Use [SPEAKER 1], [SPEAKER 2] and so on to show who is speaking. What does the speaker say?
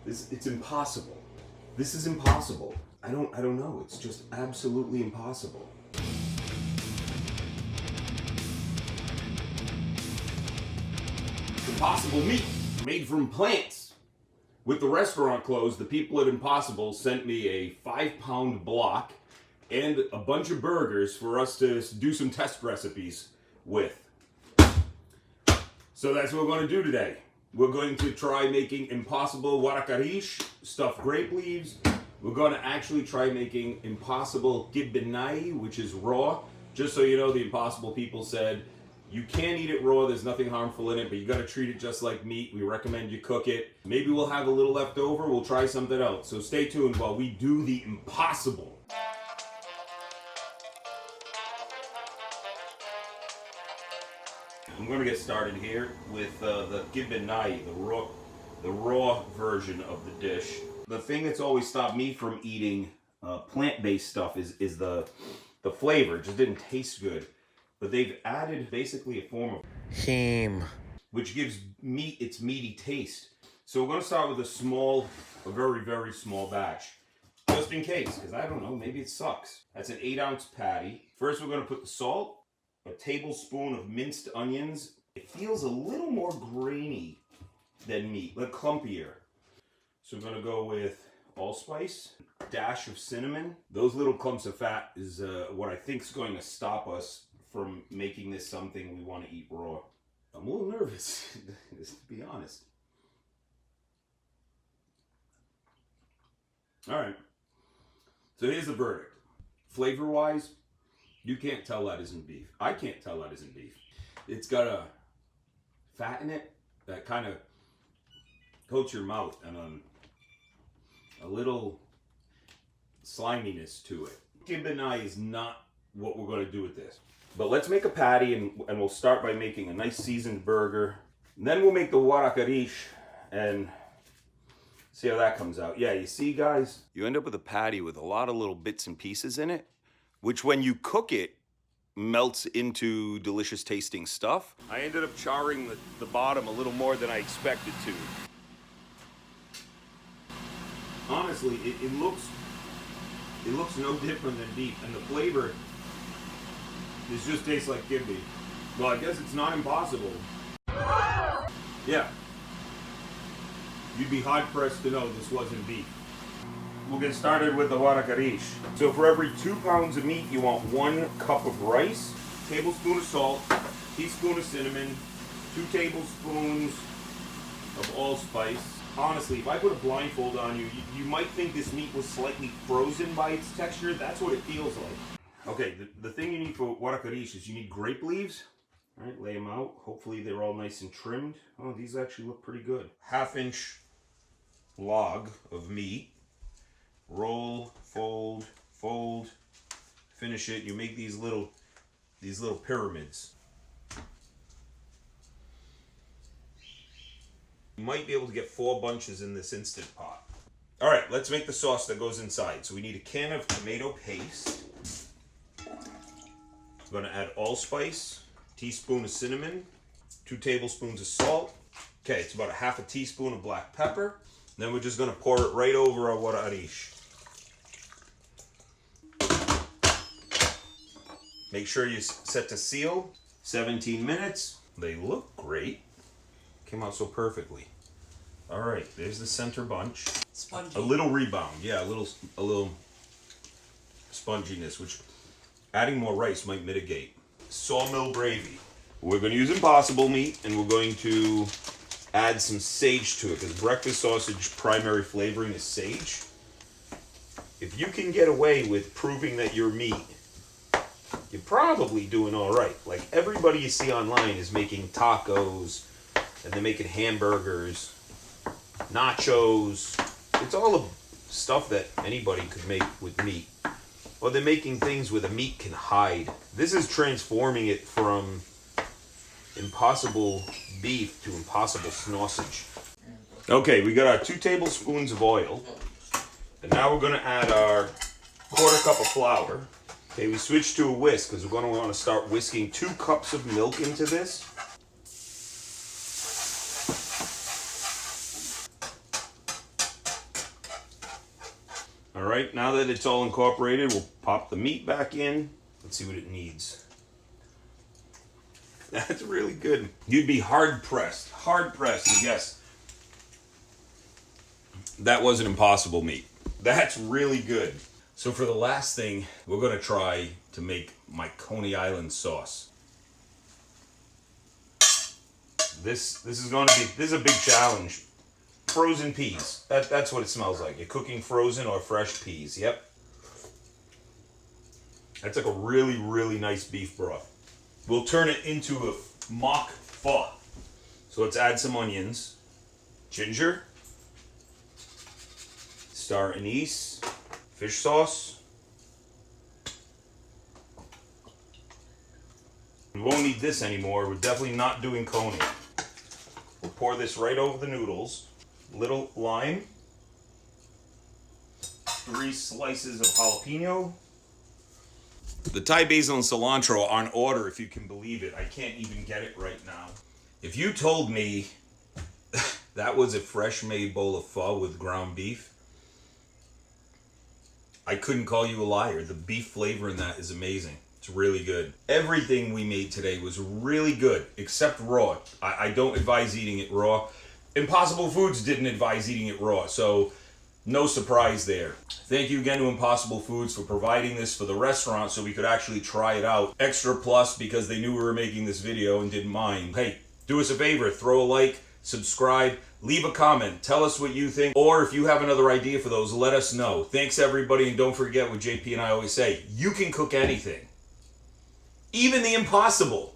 [SPEAKER 1] It's impossible. This is impossible. I don't know. It's just absolutely impossible. Impossible meat made from plants. With the restaurant closed, the people at Impossible sent me a 5-pound block and a bunch of burgers for us to do some test recipes with. So that's what we're going to do today. We're going to try making Impossible Warak Arish, stuffed grape leaves. We're going to actually try making Impossible Kibbenai, which is raw. Just so you know, the Impossible people said, you can't eat it raw, there's nothing harmful in it, but you got to treat it just like meat. We recommend you cook it. Maybe we'll have a little left over, we'll try something else. So stay tuned while we do the Impossible. I'm going to get started here with the Kibbenai, the raw version of the dish. The thing that's always stopped me from eating plant-based stuff is the flavor. It just didn't taste good. But they've added basically a form of
[SPEAKER 2] heme,
[SPEAKER 1] which gives meat its meaty taste. So we're going to start with a very, very small batch. Just in case, because I don't know, maybe it sucks. That's an 8-ounce patty. First we're going to put the salt, a tablespoon of minced onions. It feels a little more grainy than meat, like clumpier. So we're going to go with allspice, a dash of cinnamon. Those little clumps of fat is what I think is going to stop us from making this something we want to eat raw. I'm a little nervous, just to be honest. All right, so here's the verdict. Flavor-wise, you can't tell that isn't beef. I can't tell that isn't beef. It's got a fat in it that kind of coats your mouth and a little sliminess to it. Kibbenai is not what we're going to do with this. But let's make a patty and we'll start by making a nice seasoned burger. And then we'll make the Warak Arish and see how that comes out. Yeah, you see guys, you end up with a patty with a lot of little bits and pieces in it, which when you cook it, melts into delicious tasting stuff. I ended up charring the bottom a little more than I expected to. Honestly, it looks no different than beef, and the flavor just tastes like kibbe. Well, I guess it's not impossible. Yeah. You'd be hard-pressed to know this wasn't beef. We'll get started with the Warak Arish. So for every 2 pounds of meat, you want 1 cup of rice, tablespoon of salt, teaspoon of cinnamon, 2 tablespoons of allspice. Honestly, if I put a blindfold on you, you might think this meat was slightly frozen by its texture. That's what it feels like. Okay, the thing you need for Warak Arish is you need grape leaves. All right, lay them out. Hopefully they're all nice and trimmed. Oh, these actually look pretty good. 1/2-inch log of meat. Roll, fold, fold. Finish it. You make these little pyramids. You might be able to get 4 bunches in this Instant Pot. All right, let's make the sauce that goes inside. So we need a can of tomato paste. I'm going to add allspice, teaspoon of cinnamon, 2 tablespoons of salt. Okay, it's about 1/2 teaspoon of black pepper. Then we're just going to pour it right over our Warak Arish. Make sure you set to seal. 17 minutes. They look great. Came out so perfectly. All right, there's the center bunch.
[SPEAKER 3] Spongy.
[SPEAKER 1] A little rebound, yeah, a little sponginess, which adding more rice might mitigate. Sawmill gravy. We're going to use Impossible meat, and we're going to add some sage to it, because breakfast sausage primary flavoring is sage. If you can get away with proving that you're meat, you're probably doing all right. Like everybody you see online is making tacos, and they're making hamburgers, nachos. It's all the stuff that anybody could make with meat. Or they're making things where the meat can hide. This is transforming it from Impossible beef to Impossible sausage. Okay, we got our 2 tablespoons of oil. And now we're going to add our 1/4 cup of flour. Okay, we switched to a whisk because we're going to want to start whisking 2 cups of milk into this. All right, now that it's all incorporated, we'll pop the meat back in. Let's see what it needs. That's really good. You'd be hard pressed to guess that wasn't impossible meat. That's really good. So for the last thing, we're gonna try to make my Coney Island sauce. This is a big challenge. Frozen peas. That's what it smells like. You're cooking frozen or fresh peas. Yep. That's like a really, really nice beef broth. We'll turn it into a mock pho. So let's add some onions, ginger, star anise, fish sauce. We won't need this anymore. We're definitely not doing coney. We'll pour this right over the noodles. Little lime. 3 slices of jalapeno. The Thai basil and cilantro are on order, if you can believe it. I can't even get it right now. If you told me that was a fresh made bowl of pho with ground beef, I couldn't call you a liar. The beef flavor in that is amazing. It's really good. Everything we made today was really good, except raw. I don't advise eating it raw. Impossible Foods didn't advise eating it raw, so no surprise there. Thank you again to Impossible Foods for providing this for the restaurant so we could actually try it out. Extra plus because they knew we were making this video and didn't mind. Hey, do us a favor, throw a like, subscribe, leave a comment, tell us what you think, or if you have another idea for those, let us know. Thanks everybody, and don't forget what JP and I always say, you can cook anything. Even the impossible.